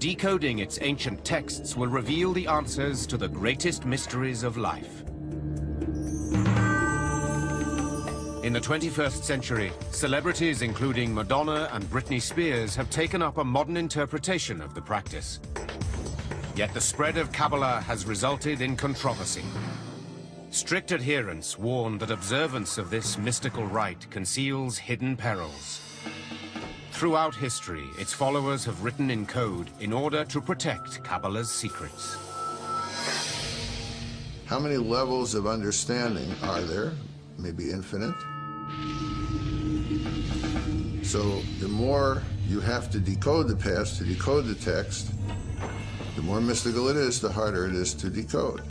decoding its ancient texts will reveal the answers to the greatest mysteries of life. In the 21st century, celebrities including Madonna and Britney Spears have taken up a modern interpretation of the practice. Yet the spread of Kabbalah has resulted in controversy. Strict adherents warn that observance of this mystical rite conceals hidden perils. Throughout history, its followers have written in code in order to protect Kabbalah's secrets. How many levels of understanding are there? Maybe infinite. So the more you have to decode the past, to decode the text, the more mystical it is, the harder it is to decode.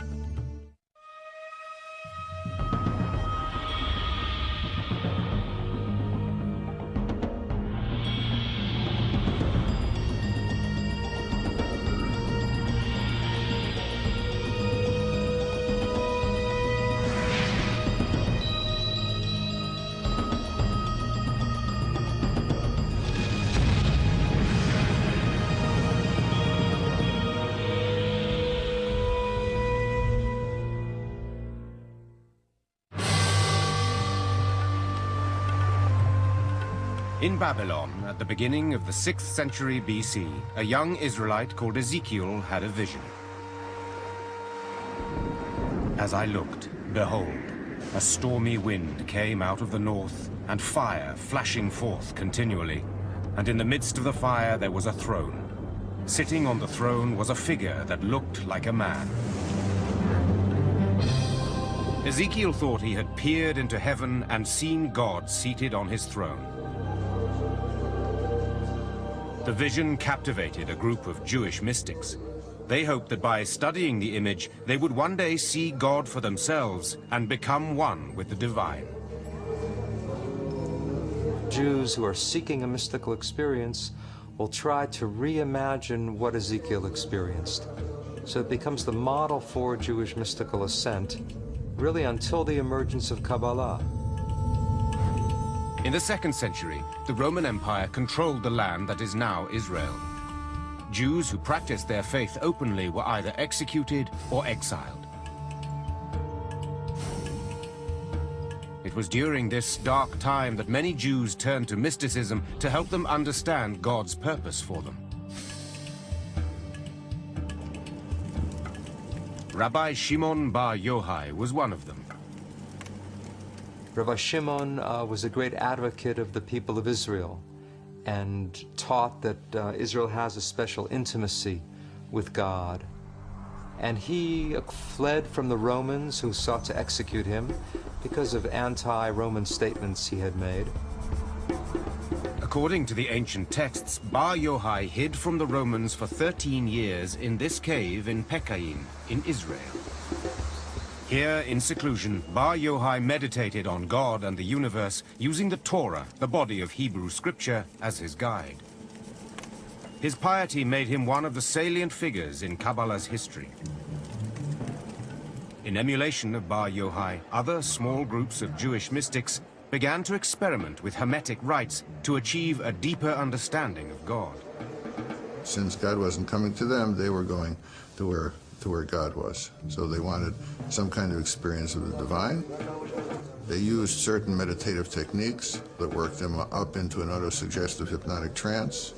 In Babylon, at the beginning of the 6th century BC, a young Israelite called Ezekiel had a vision. As I looked, behold, a stormy wind came out of the north, and fire flashing forth continually, and in the midst of the fire there was a throne. Sitting on the throne was a figure that looked like a man. Ezekiel thought he had peered into heaven and seen God seated on his throne. The vision captivated a group of Jewish mystics. They hoped that by studying the image, they would one day see God for themselves and become one with the divine. Jews who are seeking a mystical experience will try to reimagine what Ezekiel experienced. So it becomes the model for Jewish mystical ascent, really until the emergence of Kabbalah. In the 2nd century, the Roman Empire controlled the land that is now Israel. Jews who practiced their faith openly were either executed or exiled. It was during this dark time that many Jews turned to mysticism to help them understand God's purpose for them. Rabbi Shimon bar Yochai was one of them. Rabbi Shimon was a great advocate of the people of Israel and taught that Israel has a special intimacy with God. And he fled from the Romans who sought to execute him because of anti-Roman statements he had made. According to the ancient texts, Bar Yochai hid from the Romans for 13 years in this cave in Pekaim, in Israel. Here, in seclusion, Bar Yochai meditated on God and the universe using the Torah, the body of Hebrew scripture, as his guide. His piety made him one of the salient figures in Kabbalah's history. In emulation of Bar Yochai, other small groups of Jewish mystics began to experiment with Hermetic rites to achieve a deeper understanding of God. Since God wasn't coming to them, they were going to where God was. So they wanted some kind of experience of the divine. They used certain meditative techniques that worked them up into an autosuggestive hypnotic trance.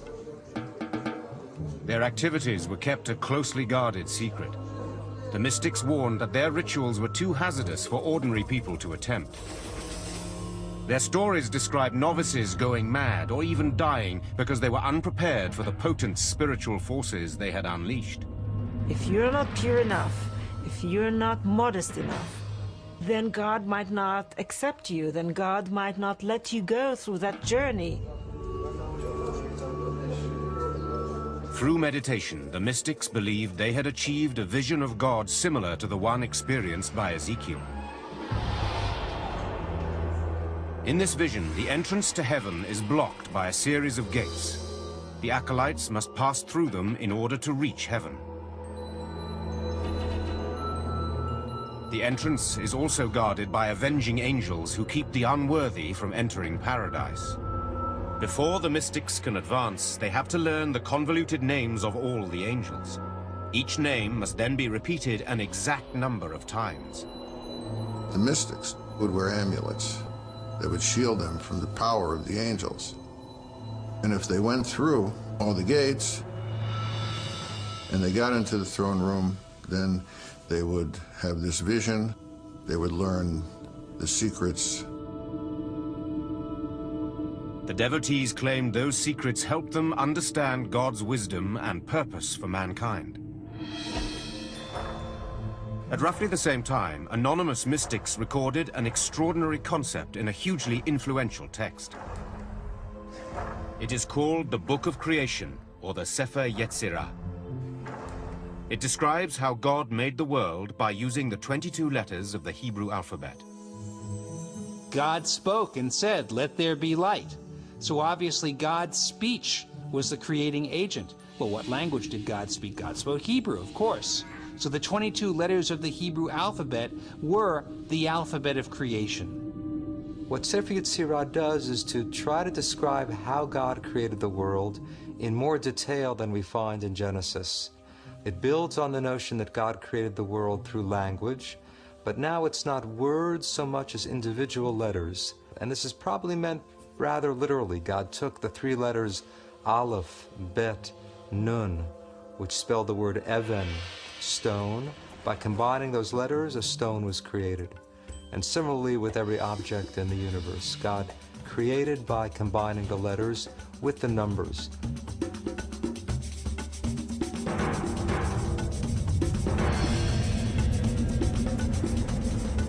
Their activities were kept a closely guarded secret. The mystics warned that their rituals were too hazardous for ordinary people to attempt. Their stories describe novices going mad or even dying because they were unprepared for the potent spiritual forces they had unleashed. If you're not pure enough, if you're not modest enough, then God might not accept you, then God might not let you go through that journey. Through meditation, the mystics believed they had achieved a vision of God similar to the one experienced by Ezekiel. In this vision, the entrance to heaven is blocked by a series of gates. The acolytes must pass through them in order to reach heaven. The entrance is also guarded by avenging angels who keep the unworthy from entering paradise. Before the mystics can advance, they have to learn the convoluted names of all the angels. Each name must then be repeated an exact number of times. The mystics would wear amulets that would shield them from the power of the angels. And if they went through all the gates and they got into the throne room, then they would have this vision. They would learn the secrets. The devotees claimed those secrets helped them understand God's wisdom and purpose for mankind. At roughly the same time, anonymous mystics recorded an extraordinary concept in a hugely influential text. It is called the Book of Creation, or the Sefer Yetzirah. It describes how God made the world by using the 22 letters of the Hebrew alphabet. God spoke and said, "Let there be light." So obviously God's speech was the creating agent. Well, what language did God speak? God spoke Hebrew, of course. So the 22 letters of the Hebrew alphabet were the alphabet of creation. What Sefer Yetzirah does is to try to describe how God created the world in more detail than we find in Genesis. It builds on the notion that God created the world through language, but now it's not words so much as individual letters. And this is probably meant rather literally. God took the 3 letters Aleph, Bet, Nun, which spelled the word Even, stone. By combining those letters, a stone was created. And similarly with every object in the universe, God created by combining the letters with the numbers.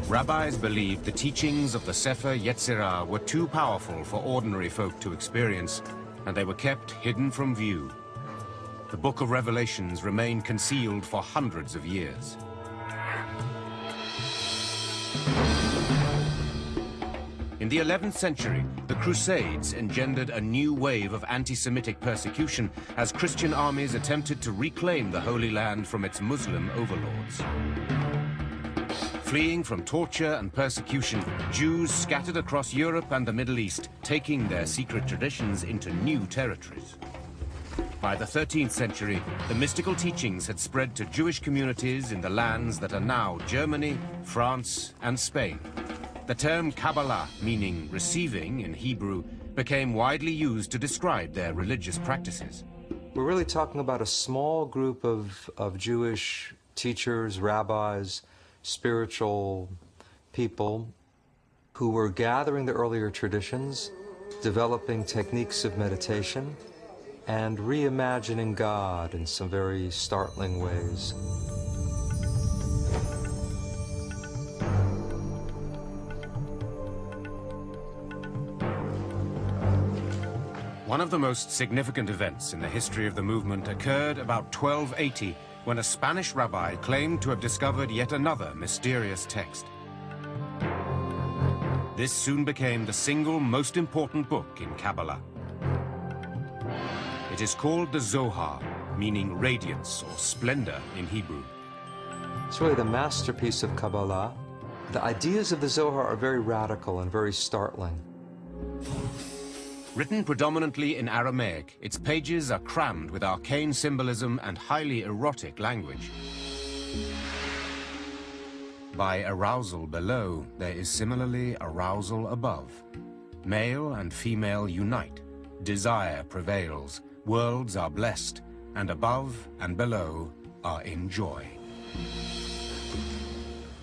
Rabbis believed the teachings of the Sefer Yetzirah were too powerful for ordinary folk to experience, and they were kept hidden from view. The Book of Revelations remained concealed for hundreds of years. In the 11th century, the Crusades engendered a new wave of anti-Semitic persecution as Christian armies attempted to reclaim the Holy Land from its Muslim overlords. Fleeing from torture and persecution, Jews scattered across Europe and the Middle East, taking their secret traditions into new territories. By the 13th century, the mystical teachings had spread to Jewish communities in the lands that are now Germany, France, and Spain. The term Kabbalah, meaning receiving in Hebrew, became widely used to describe their religious practices. We're really talking about a small group of Jewish teachers, rabbis, spiritual people who were gathering the earlier traditions, developing techniques of meditation, and reimagining God in some very startling ways. One of the most significant events in the history of the movement occurred about 1280, when a Spanish rabbi claimed to have discovered yet another mysterious text. This soon became the single most important book in Kabbalah. It is called the Zohar, meaning radiance or splendor in Hebrew. It's really the masterpiece of Kabbalah. The ideas of the Zohar are very radical and very startling. Written predominantly in Aramaic, its pages are crammed with arcane symbolism and highly erotic language. By arousal below, there is similarly arousal above. Male and female unite. Desire prevails. Worlds are blessed, and above and below are in joy.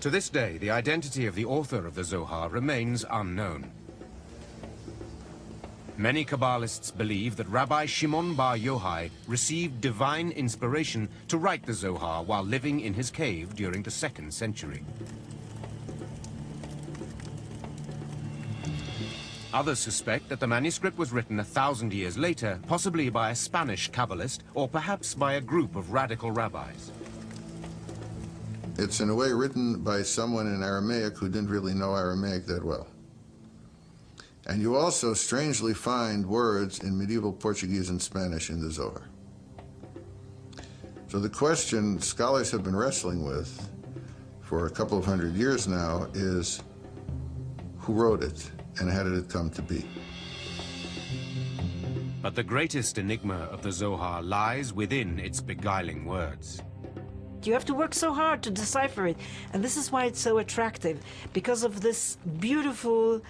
To this day, the identity of the author of the Zohar remains unknown. Many Kabbalists believe that Rabbi Shimon Bar Yochai received divine inspiration to write the Zohar while living in his cave during the 2nd century. Others suspect that the manuscript was written 1,000 years later, possibly by a Spanish Kabbalist, or perhaps by a group of radical rabbis. It's in a way written by someone in Aramaic who didn't really know Aramaic that well. And you also strangely find words in medieval Portuguese and Spanish in the Zohar. So the question scholars have been wrestling with for a couple of hundred years now is, who wrote it and how did it come to be? But the greatest enigma of the Zohar lies within its beguiling words. You have to work so hard to decipher it, and this is why it's so attractive, because of this beautiful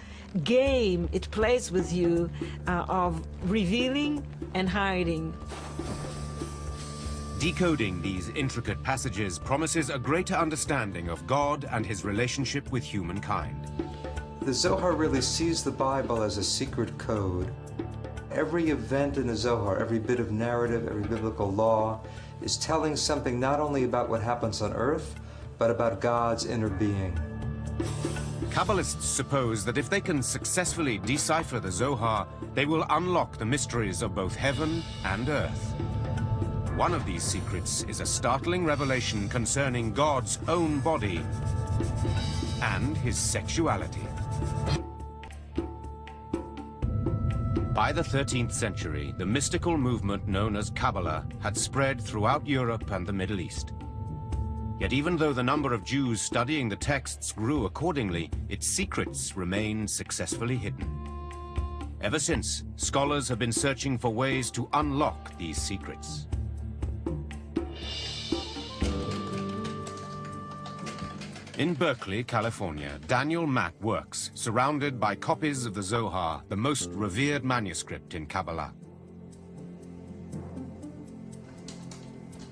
game it plays with you of revealing and hiding. Decoding these intricate passages promises a greater understanding of God and his relationship with humankind. The Zohar really sees the Bible as a secret code. Every event in the Zohar, every bit of narrative, every biblical law, is telling something not only about what happens on earth, but about God's inner being. Kabbalists suppose that if they can successfully decipher the Zohar, they will unlock the mysteries of both heaven and earth. One of these secrets is a startling revelation concerning God's own body and his sexuality. By the 13th century, the mystical movement known as Kabbalah had spread throughout Europe and the Middle East. Yet even though the number of Jews studying the texts grew accordingly, its secrets remained successfully hidden. Ever since, scholars have been searching for ways to unlock these secrets. In Berkeley, California, Daniel Mack works, surrounded by copies of the Zohar, the most revered manuscript in Kabbalah.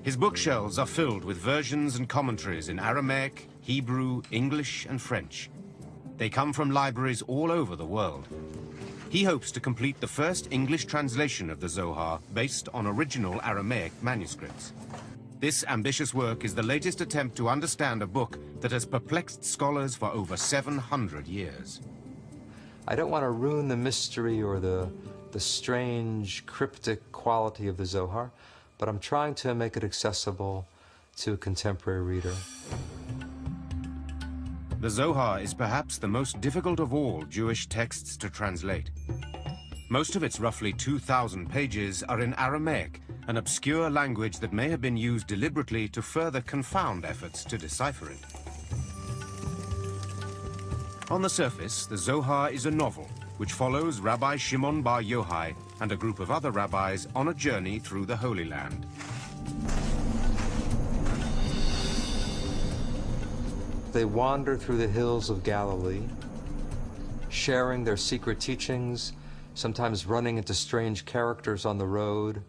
His bookshelves are filled with versions and commentaries in Aramaic, Hebrew, English, and French. They come from libraries all over the world. He hopes to complete the first English translation of the Zohar based on original Aramaic manuscripts. This ambitious work is the latest attempt to understand a book that has perplexed scholars for over 700 years. I don't want to ruin the mystery or the strange, cryptic quality of the Zohar, but I'm trying to make it accessible to a contemporary reader. The Zohar is perhaps the most difficult of all Jewish texts to translate. Most of its roughly 2,000 pages are in Aramaic, an obscure language that may have been used deliberately to further confound efforts to decipher it. On the surface, the Zohar is a novel which follows Rabbi Shimon Bar Yochai and a group of other rabbis on a journey through the Holy Land. They wander through the hills of Galilee, sharing their secret teachings, sometimes running into strange characters on the road.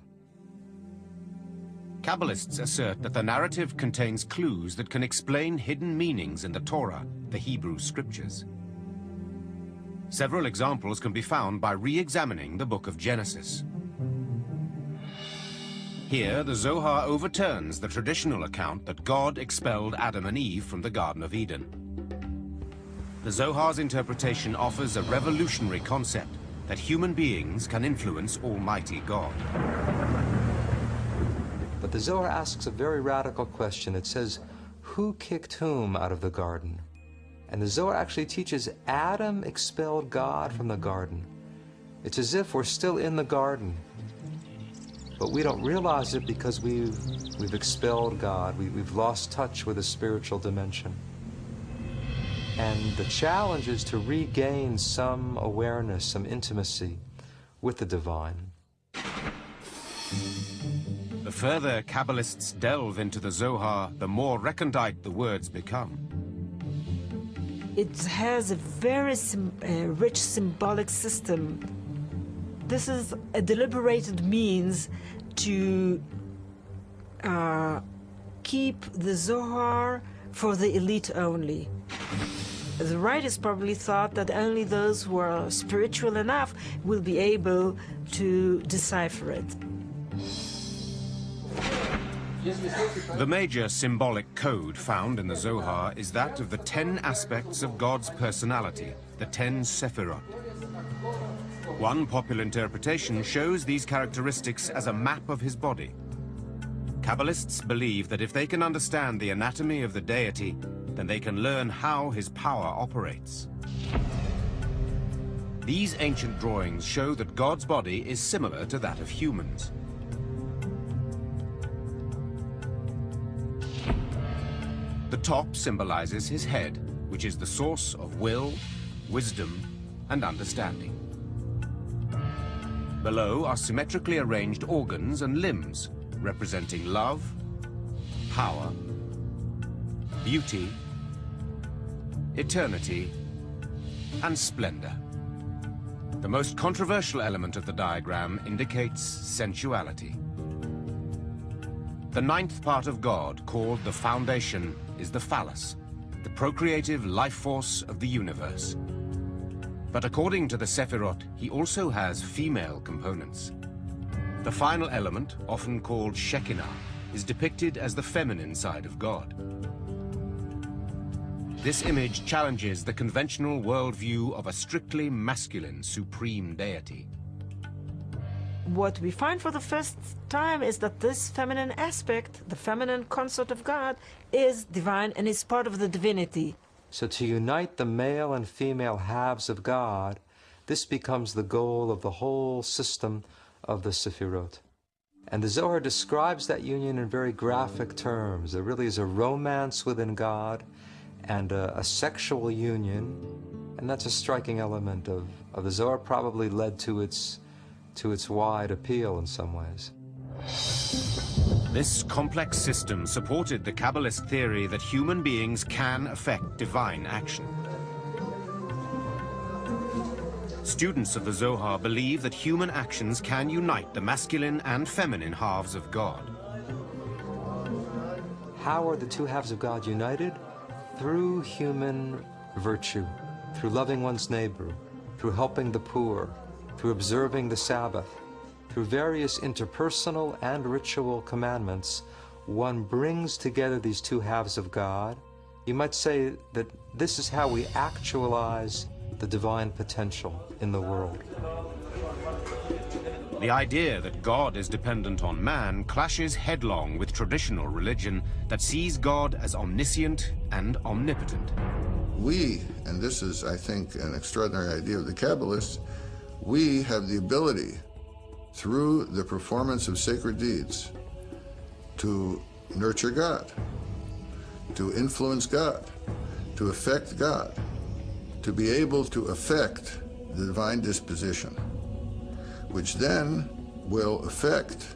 Kabbalists assert that the narrative contains clues that can explain hidden meanings in the Torah, the Hebrew scriptures. Several examples can be found by re-examining the book of Genesis. Here, the Zohar overturns the traditional account that God expelled Adam and Eve from the Garden of Eden. The Zohar's interpretation offers a revolutionary concept that human beings can influence Almighty God. But the Zohar asks a very radical question. It says, who kicked whom out of the garden? And the Zohar actually teaches Adam expelled God from the garden. It's as if we're still in the garden, but we don't realize it because we've expelled God. We've lost touch with the spiritual dimension. And the challenge is to regain some awareness, some intimacy with the divine. The further Kabbalists delve into the Zohar, the more recondite the words become. It has a very rich symbolic system. This is a deliberated means to keep the Zohar for the elite only. The writers probably thought that only those who are spiritual enough will be able to decipher it. The major symbolic code found in the Zohar is that of the 10 aspects of God's personality, the 10 Sephirot. One popular interpretation shows these characteristics as a map of his body. Kabbalists believe that if they can understand the anatomy of the deity, then they can learn how his power operates. These ancient drawings show that God's body is similar to that of humans. The top symbolizes his head, which is the source of will, wisdom, and understanding. Below are symmetrically arranged organs and limbs, representing love, power, beauty, eternity, and splendor. The most controversial element of the diagram indicates sensuality. The ninth part of God, called the foundation, is the phallus, the procreative life force of the universe. But according to the Sephirot, he also has female components. The final element, often called Shekinah, is depicted as the feminine side of God. This image challenges the conventional worldview of a strictly masculine supreme deity. What we find for the first time is that this feminine aspect, the feminine consort of God, is divine and is part of the divinity. So to unite the male and female halves of God, this becomes the goal of the whole system of the Sephirot. And the Zohar describes that union in very graphic terms. There really is a romance within God and a sexual union, and that's a striking element of the Zohar, probably led to its wide appeal in some ways. This complex system supported the Kabbalist theory that human beings can affect divine action. Students of the Zohar believe that human actions can unite the masculine and feminine halves of God. How are the two halves of God united? Through human virtue, through loving one's neighbor, through helping the poor, through observing the Sabbath, through various interpersonal and ritual commandments, one brings together these two halves of God. You might say that this is how we actualize the divine potential in the world. The idea that God is dependent on man clashes headlong with traditional religion that sees God as omniscient and omnipotent. We, and this is, I think, an extraordinary idea of the Kabbalists, we have the ability, through the performance of sacred deeds, to nurture God, to influence God, to affect God, to be able to affect the divine disposition, which then will affect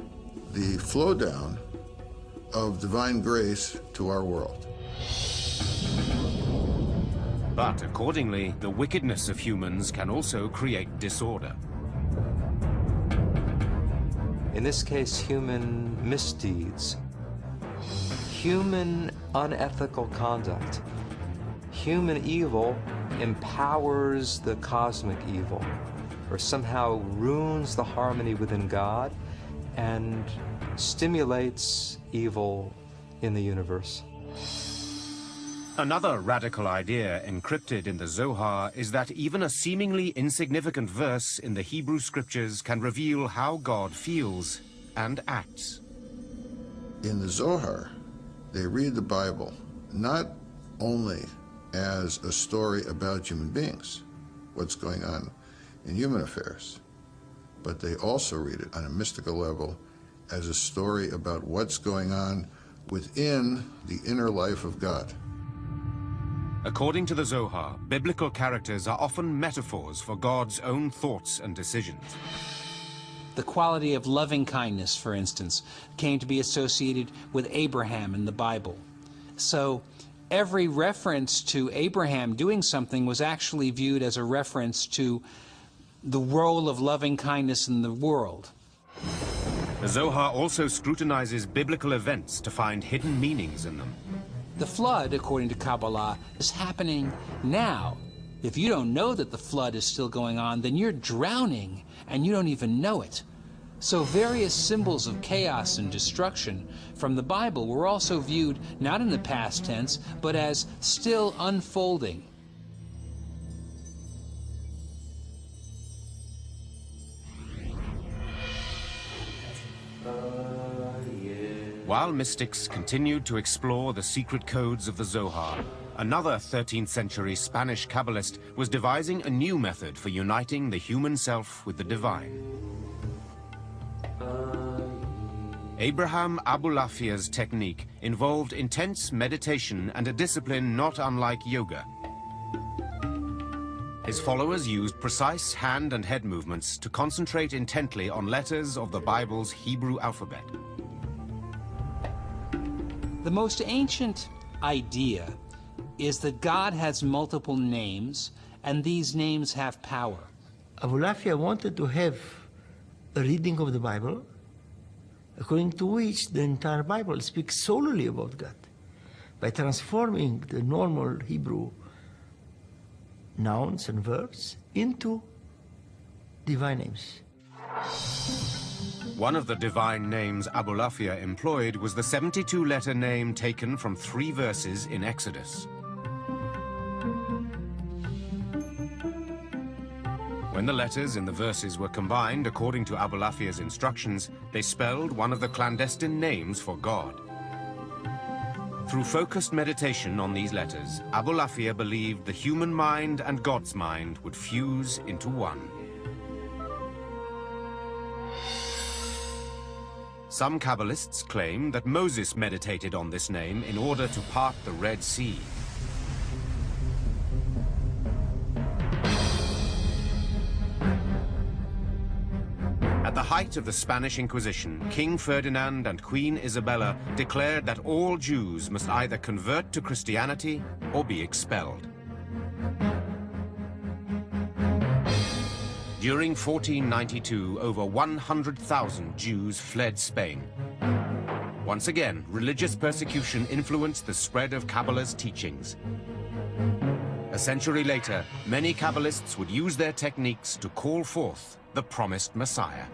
the flow down of divine grace to our world. But accordingly, the wickedness of humans can also create disorder. In this case, human misdeeds, human unethical conduct, human evil empowers the cosmic evil, or somehow ruins the harmony within God and stimulates evil in the universe. Another radical idea encrypted in the Zohar is that even a seemingly insignificant verse in the Hebrew scriptures can reveal how God feels and acts. In the Zohar, they read the Bible not only as a story about human beings, what's going on in human affairs, but they also read it on a mystical level as a story about what's going on within the inner life of God. According to the Zohar, biblical characters are often metaphors for God's own thoughts and decisions. The quality of loving kindness, for instance, came to be associated with Abraham in the Bible. So every reference to Abraham doing something was actually viewed as a reference to the role of loving kindness in the world. The Zohar also scrutinizes biblical events to find hidden meanings in them. The flood, according to Kabbalah, is happening now. If you don't know that the flood is still going on, then you're drowning and you don't even know it. So various symbols of chaos and destruction from the Bible were also viewed not in the past tense, but as still unfolding. While mystics continued to explore the secret codes of the Zohar, another 13th century Spanish Kabbalist was devising a new method for uniting the human self with the divine. Abraham Abulafia's technique involved intense meditation and a discipline not unlike yoga. His followers used precise hand and head movements to concentrate intently on letters of the Bible's Hebrew alphabet. The most ancient idea is that God has multiple names, and these names have power. Abulafia wanted to have a reading of the Bible, according to which the entire Bible speaks solely about God, by transforming the normal Hebrew nouns and verbs into divine names. One of the divine names Abulafia employed was the 72-letter name taken from 3 verses in Exodus. When the letters in the verses were combined according to Abulafia's instructions, they spelled one of the clandestine names for God. Through focused meditation on these letters, Abulafia believed the human mind and God's mind would fuse into one. Some Kabbalists claim that Moses meditated on this name in order to part the Red Sea. At the height of the Spanish Inquisition, King Ferdinand and Queen Isabella declared that all Jews must either convert to Christianity or be expelled. During 1492, over 100,000 Jews fled Spain. Once again, religious persecution influenced the spread of Kabbalah's teachings. A century later, many Kabbalists would use their techniques to call forth the promised Messiah.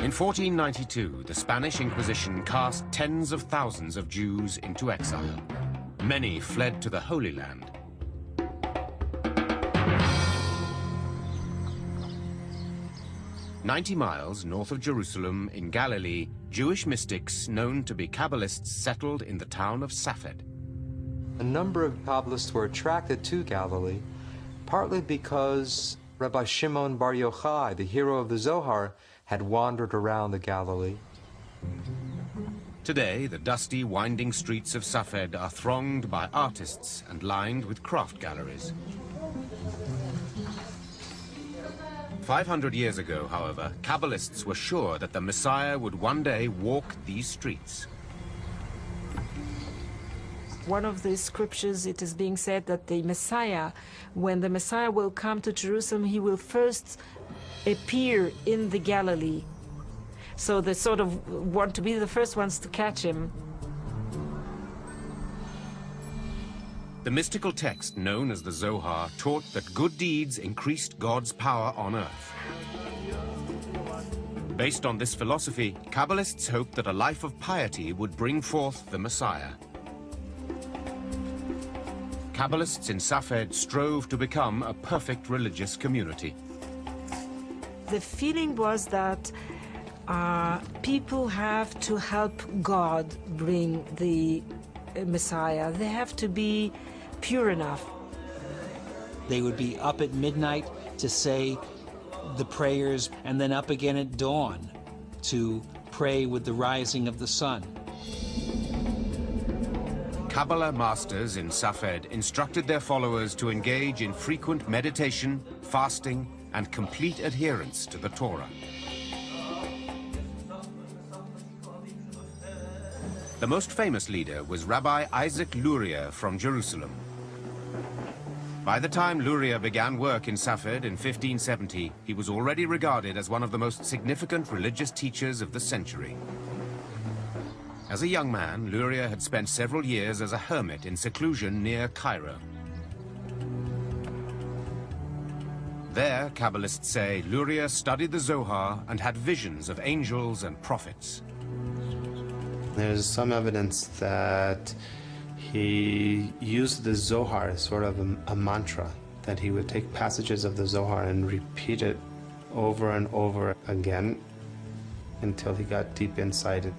In 1492, the Spanish Inquisition cast tens of thousands of Jews into exile. Many fled to the Holy Land. "90 miles north of Jerusalem, in Galilee, Jewish mystics known to be Kabbalists settled in the town of Safed. A number of Kabbalists were attracted to Galilee, partly because Rabbi Shimon Bar Yochai, the hero of the Zohar, had wandered around the Galilee. Today, the dusty, winding streets of Safed are thronged by artists and lined with craft galleries. 500 years ago, however, Kabbalists were sure that the Messiah would one day walk these streets. One of the scriptures, it is being said that the Messiah, when the Messiah will come to Jerusalem, he will first appear in the Galilee. So they sort of want to be the first ones to catch him. The mystical text known as the Zohar taught that good deeds increased God's power on earth. Based on this philosophy, Kabbalists hoped that a life of piety would bring forth the Messiah. Kabbalists in Safed strove to become a perfect religious community. The feeling was that people have to help God bring the Messiah. They have to be pure enough. They would be up at midnight to say the prayers, and then up again at dawn to pray with the rising of the sun. Kabbalah masters in Safed instructed their followers to engage in frequent meditation, fasting, and complete adherence to the Torah. The most famous leader was Rabbi Isaac Luria from Jerusalem. By the time Luria began work in Safed in 1570, he was already regarded as one of the most significant religious teachers of the century. As a young man, Luria had spent several years as a hermit in seclusion near Cairo. There, Kabbalists say, Luria studied the Zohar and had visions of angels and prophets. There's some evidence that he used the Zohar as sort of a mantra, that he would take passages of the Zohar and repeat it over and over again until he got deep inside it.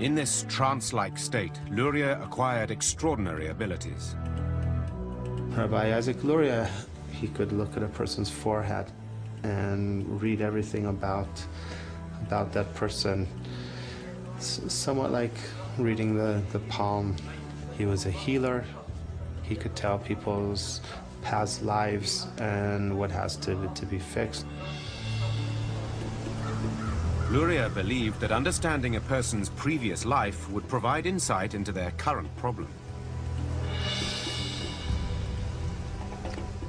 In this trance-like state, Luria acquired extraordinary abilities. Rabbi Isaac Luria, he could look at a person's forehead and read everything about that person. Somewhat like reading the palm. He was a healer. He could tell people's past lives and what has to be fixed. Luria believed that understanding a person's previous life would provide insight into their current problem.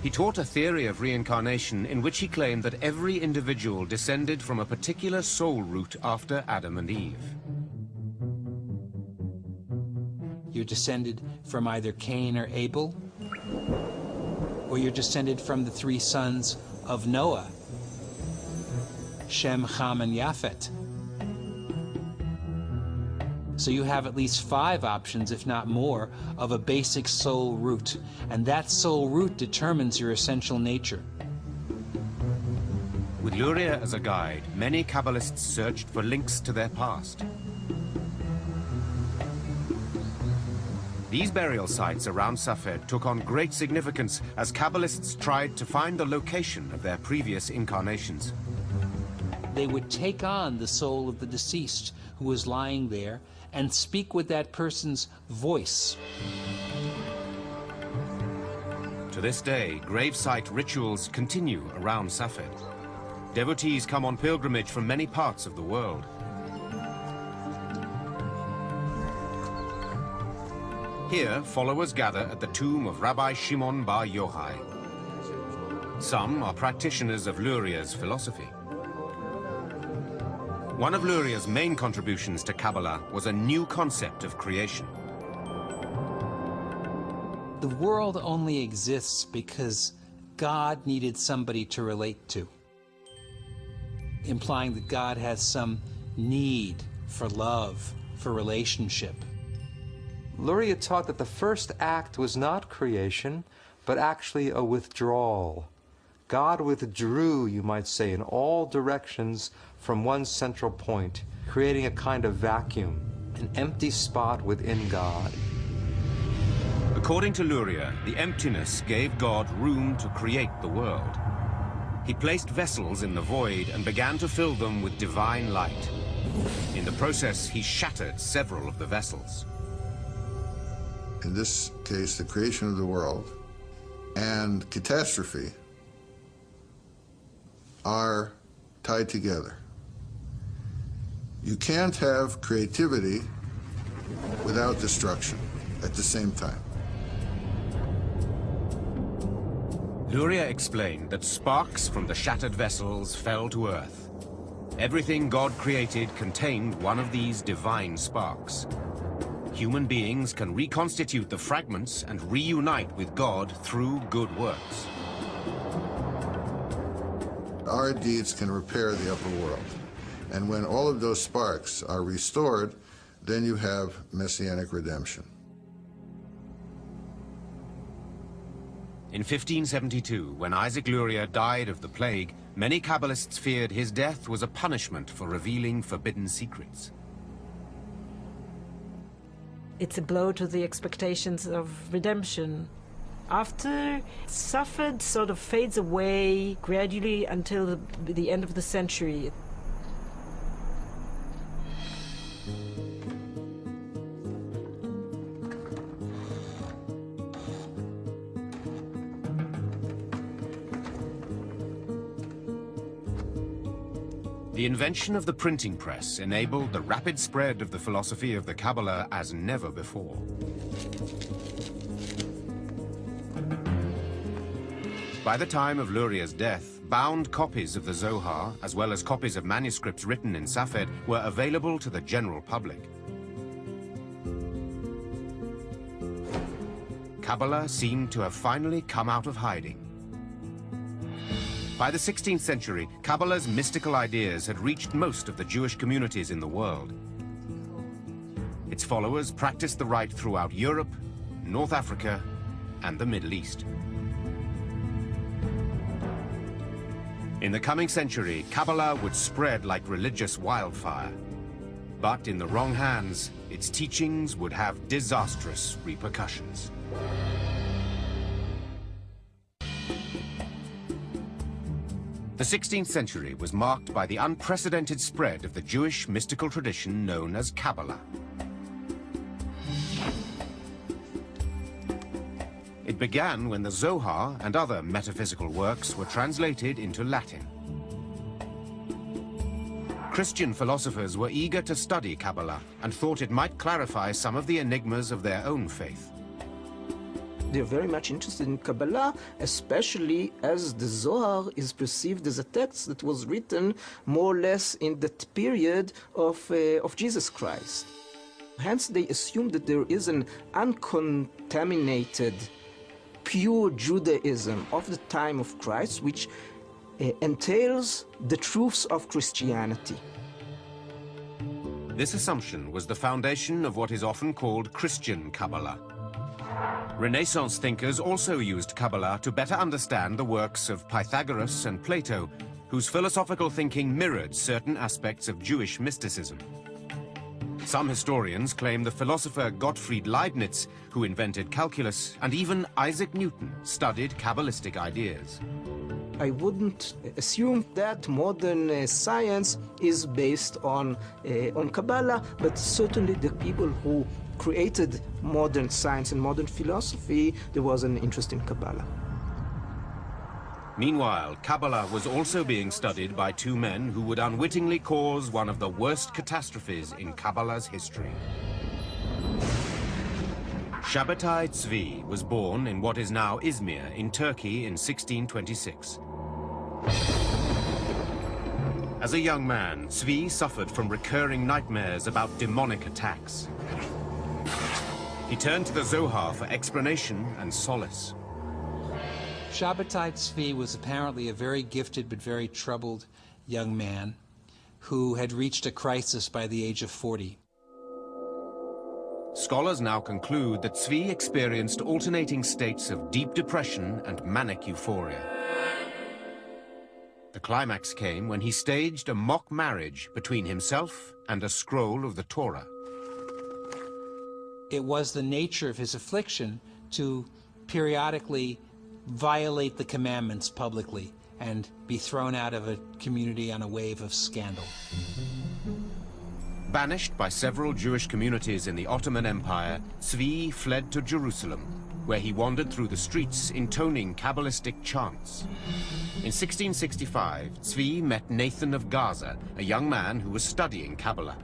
He taught a theory of reincarnation in which he claimed that every individual descended from a particular soul root after Adam and Eve. You're descended from either Cain or Abel, or you're descended from the three sons of Noah, Shem, Ham, and Japhet. So you have at least 5 options, if not more, of a basic soul root, and that soul root determines your essential nature. With Luria as a guide, many Kabbalists searched for links to their past. These burial sites around Safed took on great significance as Kabbalists tried to find the location of their previous incarnations. They would take on the soul of the deceased who was lying there and speak with that person's voice. To this day, gravesite rituals continue around Safed. Devotees come on pilgrimage from many parts of the world. Here, followers gather at the tomb of Rabbi Shimon Bar Yochai. Some are practitioners of Luria's philosophy. One of Luria's main contributions to Kabbalah was a new concept of creation. The world only exists because God needed somebody to relate to, implying that God has some need for love, for relationship. Luria taught that the first act was not creation, but actually a withdrawal. God withdrew, you might say, in all directions from one central point, creating a kind of vacuum, an empty spot within God. According to Luria, the emptiness gave God room to create the world. He placed vessels in the void and began to fill them with divine light. In the process, he shattered several of the vessels. In this case, the creation of the world and catastrophe are tied together. You can't have creativity without destruction at the same time. Luria explained that sparks from the shattered vessels fell to earth. Everything God created contained one of these divine sparks. Human beings can reconstitute the fragments and reunite with God through good works. Our deeds can repair the upper world. And when all of those sparks are restored, then you have messianic redemption. In 1572, when Isaac Luria died of the plague, many Kabbalists feared his death was a punishment for revealing forbidden secrets. It's a blow to the expectations of redemption. After Safed sort of fades away gradually until the end of the century. The invention of the printing press enabled the rapid spread of the philosophy of the Kabbalah as never before. By the time of Luria's death, bound copies of the Zohar, as well as copies of manuscripts written in Safed, were available to the general public. Kabbalah seemed to have finally come out of hiding. By the 16th century, Kabbalah's mystical ideas had reached most of the Jewish communities in the world. Its followers practiced the rite throughout Europe, North Africa, and the Middle East. In the coming century, Kabbalah would spread like religious wildfire. But in the wrong hands, its teachings would have disastrous repercussions. The 16th century was marked by the unprecedented spread of the Jewish mystical tradition known as Kabbalah. It began when the Zohar and other metaphysical works were translated into Latin. Christian philosophers were eager to study Kabbalah and thought it might clarify some of the enigmas of their own faith. They're very much interested in Kabbalah, especially as the Zohar is perceived as a text that was written more or less in that period of Jesus Christ. Hence, they assume that there is an uncontaminated, pure Judaism of the time of Christ, which entails the truths of Christianity. This assumption was the foundation of what is often called Christian Kabbalah. Renaissance thinkers also used Kabbalah to better understand the works of Pythagoras and Plato, whose philosophical thinking mirrored certain aspects of Jewish mysticism. Some historians claim the philosopher Gottfried Leibniz, who invented calculus, and even Isaac Newton studied Kabbalistic ideas. I wouldn't assume that modern science is based on Kabbalah, but certainly the people who created modern science and modern philosophy, there was an interest in Kabbalah. Meanwhile, Kabbalah was also being studied by two men who would unwittingly cause one of the worst catastrophes in Kabbalah's history. Shabbatai Tzvi was born in what is now Izmir in Turkey in 1626. As a young man, Tzvi suffered from recurring nightmares about demonic attacks. He turned to the Zohar for explanation and solace. Shabbatai Tzvi was apparently a very gifted but very troubled young man who had reached a crisis by the age of 40. Scholars now conclude that Tzvi experienced alternating states of deep depression and manic euphoria. The climax came when he staged a mock marriage between himself and a scroll of the Torah. It was the nature of his affliction to periodically violate the commandments publicly and be thrown out of a community on a wave of scandal. Banished by several Jewish communities in the Ottoman Empire, Tzvi fled to Jerusalem, where he wandered through the streets intoning Kabbalistic chants. In 1665, Tzvi met Nathan of Gaza, a young man who was studying Kabbalah.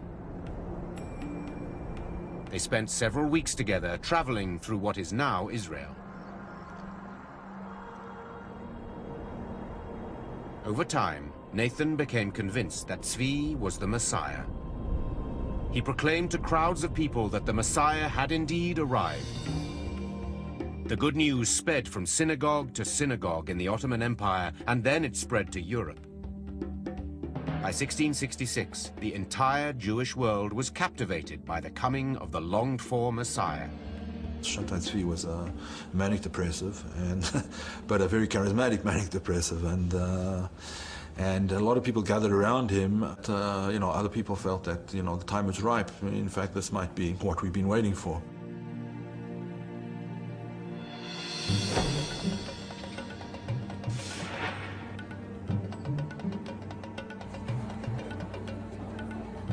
They spent several weeks together traveling through what is now Israel. Over time, Nathan became convinced that Tzvi was the Messiah. He proclaimed to crowds of people that the Messiah had indeed arrived. The good news sped from synagogue to synagogue in the Ottoman Empire, and then it spread to Europe. By 1666, the entire Jewish world was captivated by the coming of the longed-for Messiah. Shabbatai Tzvi was a manic depressive, but a very charismatic manic depressive, and a lot of people gathered around him. Other people felt that the time was ripe. In fact, this might be what we've been waiting for.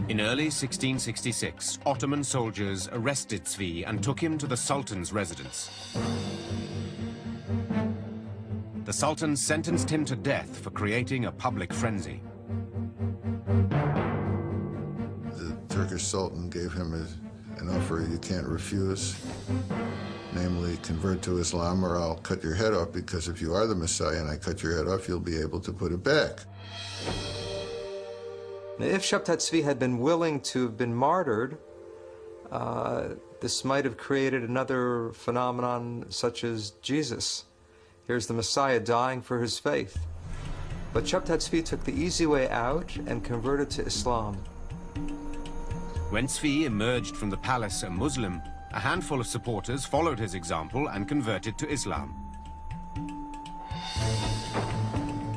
In early 1666, Ottoman soldiers arrested Tzvi and took him to the Sultan's residence. The Sultan sentenced him to death for creating a public frenzy. The Turkish Sultan gave him an offer you can't refuse, namely, convert to Islam or I'll cut your head off, because if you are the Messiah and I cut your head off, you'll be able to put it back. Now, if Shabbatai Tzvi had been willing to have been martyred, this might have created another phenomenon such as Jesus. Here's the Messiah dying for his faith. But Shabbatai Tzvi took the easy way out and converted to Islam. When Tzvi emerged from the palace a Muslim, a handful of supporters followed his example and converted to Islam.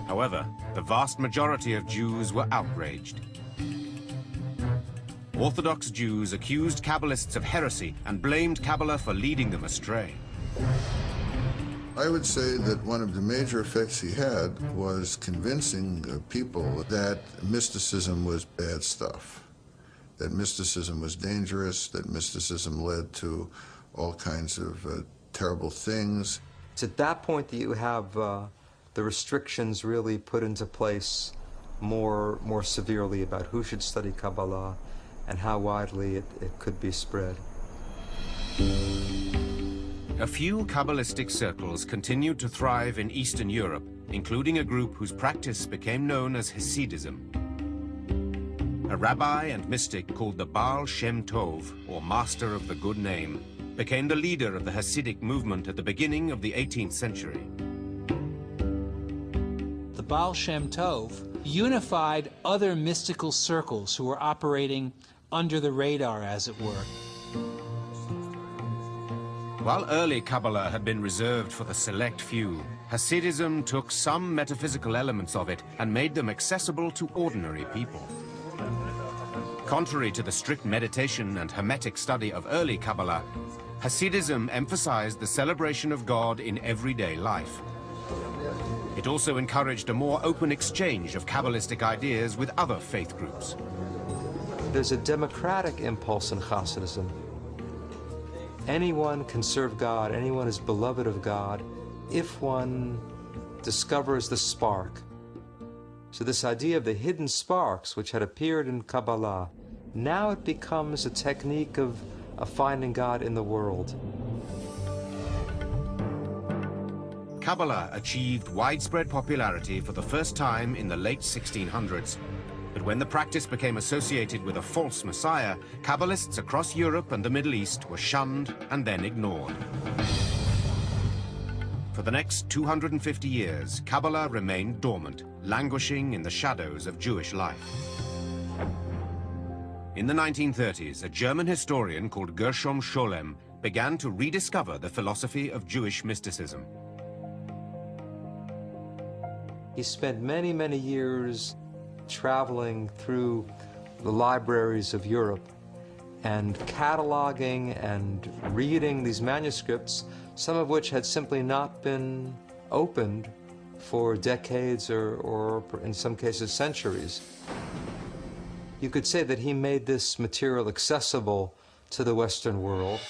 However, the vast majority of Jews were outraged. Orthodox Jews accused Kabbalists of heresy and blamed Kabbalah for leading them astray. I would say that one of the major effects he had was convincing people that mysticism was bad stuff, that mysticism was dangerous, that mysticism led to all kinds of terrible things. It's at that point that you have the restrictions really put into place more severely about who should study Kabbalah and how widely it could be spread. A few Kabbalistic circles continued to thrive in Eastern Europe, including a group whose practice became known as Hasidism. A rabbi and mystic called the Baal Shem Tov, or Master of the Good Name, became the leader of the Hasidic movement at the beginning of the 18th century. The Baal Shem Tov unified other mystical circles who were operating under the radar, as it were. While early Kabbalah had been reserved for the select few, Hasidism took some metaphysical elements of it and made them accessible to ordinary people. Contrary to the strict meditation and hermetic study of early Kabbalah, Hasidism emphasized the celebration of God in everyday life. It also encouraged a more open exchange of Kabbalistic ideas with other faith groups. There's a democratic impulse in Hasidism. Anyone can serve God, anyone is beloved of God, if one discovers the spark. So this idea of the hidden sparks, which had appeared in Kabbalah, now it becomes a technique of finding God in the world. Kabbalah achieved widespread popularity for the first time in the late 1600s. But when the practice became associated with a false messiah, Kabbalists across Europe and the Middle East were shunned and then ignored. For the next 250 years, Kabbalah remained dormant, languishing in the shadows of Jewish life. In the 1930s, a German historian called Gershom Scholem began to rediscover the philosophy of Jewish mysticism. He spent many, many years traveling through the libraries of Europe and cataloging and reading these manuscripts, some of which had simply not been opened for decades or in some cases centuries. You could say that he made this material accessible to the Western world.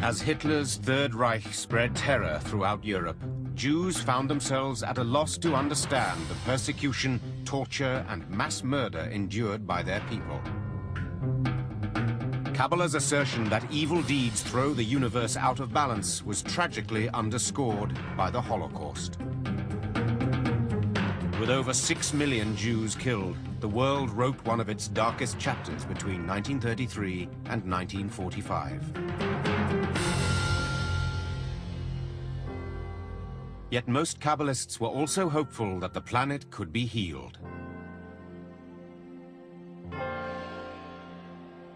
As Hitler's Third Reich spread terror throughout Europe, Jews found themselves at a loss to understand the persecution, torture, and mass murder endured by their people. Kabbalah's assertion that evil deeds throw the universe out of balance was tragically underscored by the Holocaust. With over 6 million Jews killed, the world wrote one of its darkest chapters between 1933 and 1945. Yet most Kabbalists were also hopeful that the planet could be healed.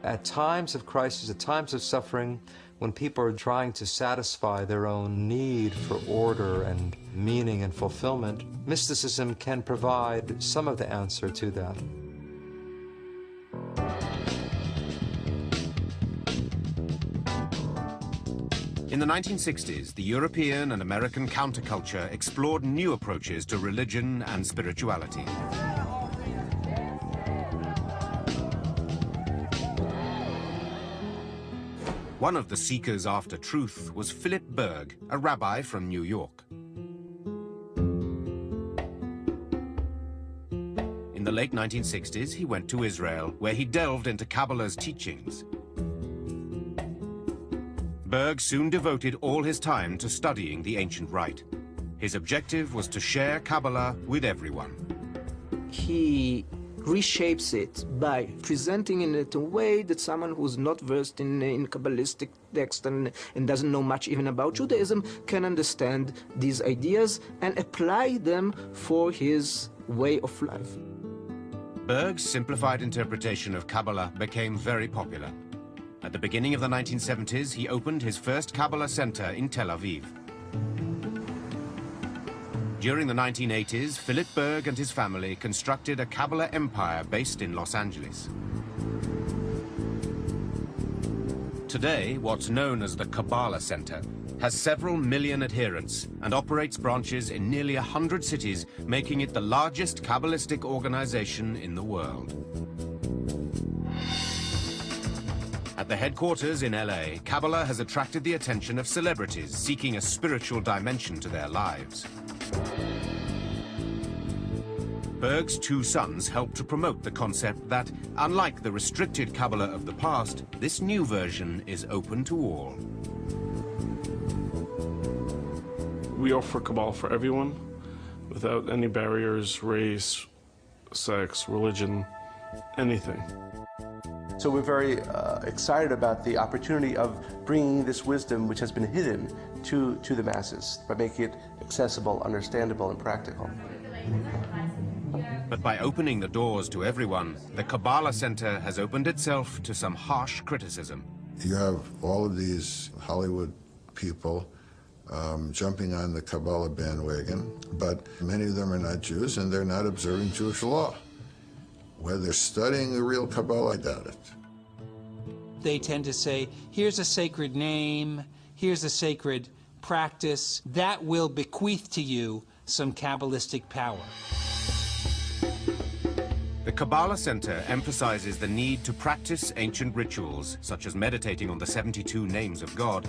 At times of crisis, at times of suffering, when people are trying to satisfy their own need for order and meaning and fulfillment, mysticism can provide some of the answer to that. In the 1960s, the European and American counterculture explored new approaches to religion and spirituality. One of the seekers after truth was Philip Berg, a rabbi from New York. In the late 1960s, he went to Israel, where he delved into Kabbalah's teachings. Berg soon devoted all his time to studying the ancient rite. His objective was to share Kabbalah with everyone. He reshapes it by presenting it in a way that someone who's not versed in Kabbalistic text and doesn't know much even about Judaism can understand these ideas and apply them for his way of life. Berg's simplified interpretation of Kabbalah became very popular. At the beginning of the 1970s, he opened his first Kabbalah center in Tel Aviv. During the 1980s, Philip Berg and his family constructed a Kabbalah empire based in Los Angeles. Today, what's known as the Kabbalah Center has several million adherents and operates branches in nearly 100 cities, making it the largest Kabbalistic organization in the world. At the headquarters in LA, Kabbalah has attracted the attention of celebrities seeking a spiritual dimension to their lives. Berg's two sons helped to promote the concept that, unlike the restricted Kabbalah of the past, this new version is open to all. We offer Kabbalah for everyone, without any barriers, race, sex, religion, anything. So we're very excited about the opportunity of bringing this wisdom, which has been hidden, to the masses, by making it accessible, understandable, and practical. But by opening the doors to everyone, the Kabbalah Center has opened itself to some harsh criticism. You have all of these Hollywood people jumping on the Kabbalah bandwagon, but many of them are not Jews and they're not observing Jewish law. Whether they're studying the real Kabbalah, I doubt it. They tend to say, here's a sacred name, here's a sacred practice, that will bequeath to you some Kabbalistic power. The Kabbalah Center emphasizes the need to practice ancient rituals, such as meditating on the 72 names of God,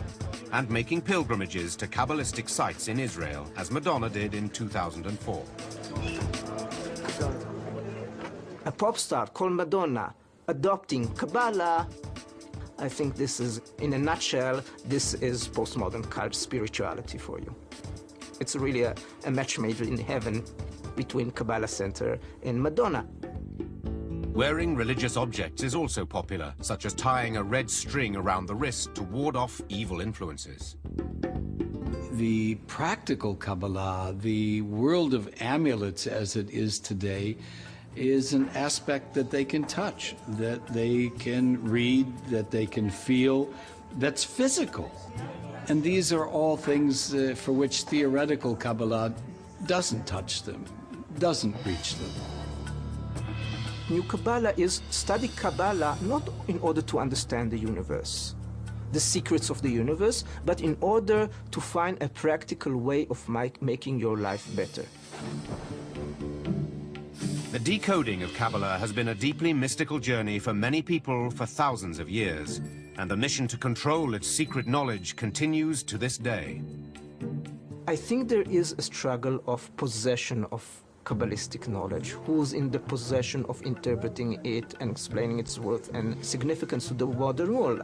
and making pilgrimages to Kabbalistic sites in Israel, as Madonna did in 2004. A pop star called Madonna adopting Kabbalah, I think this is, in a nutshell, this is postmodern cult spirituality for you. It's really a match made in heaven between Kabbalah Center and Madonna. Wearing religious objects is also popular, such as tying a red string around the wrist to ward off evil influences. The practical Kabbalah, the world of amulets as it is today, is an aspect that they can touch, that they can read, that they can feel, that's physical. And these are all things for which theoretical Kabbalah doesn't touch them, doesn't reach them. New Kabbalah is study Kabbalah not in order to understand the universe, the secrets of the universe, but in order to find a practical way of making your life better. The decoding of Kabbalah has been a deeply mystical journey for many people for thousands of years, and the mission to control its secret knowledge continues to this day. I think there is a struggle of possession of Kabbalistic knowledge, who's in the possession of interpreting it and explaining its worth and significance to the modern world.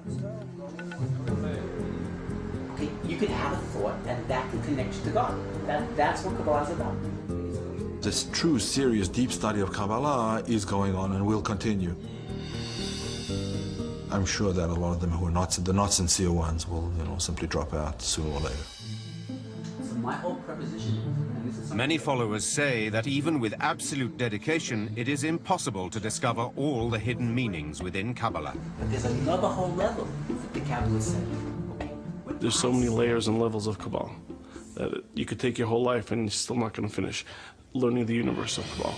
Okay, you could have a thought and that can connect you to God. That's what Kabbalah is about. This true, serious, deep study of Kabbalah is going on and will continue. I'm sure that a lot of them who are the not sincere ones will, simply drop out sooner or later. So my whole proposition, and this is Many followers say that even with absolute dedication, it is impossible to discover all the hidden meanings within Kabbalah. But there's another whole level that the Kabbalah said. There's so many layers and levels of Kabbalah that you could take your whole life and you're still not going to finish learning the universe of Kabbalah.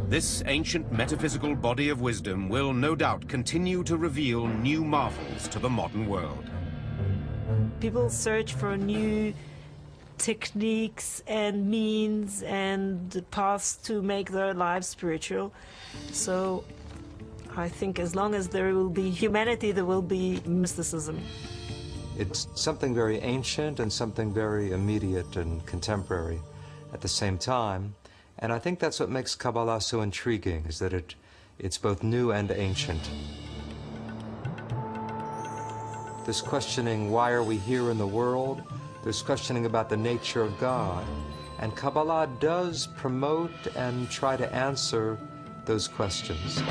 This ancient metaphysical body of wisdom will no doubt continue to reveal new marvels to the modern world. People search for new techniques and means and paths to make their lives spiritual. So I think as long as there will be humanity, there will be mysticism. It's something very ancient and something very immediate and contemporary at the same time. And I think that's what makes Kabbalah so intriguing, is that it's both new and ancient. There's questioning, why are we here in the world? There's questioning about the nature of God. And Kabbalah does promote and try to answer those questions.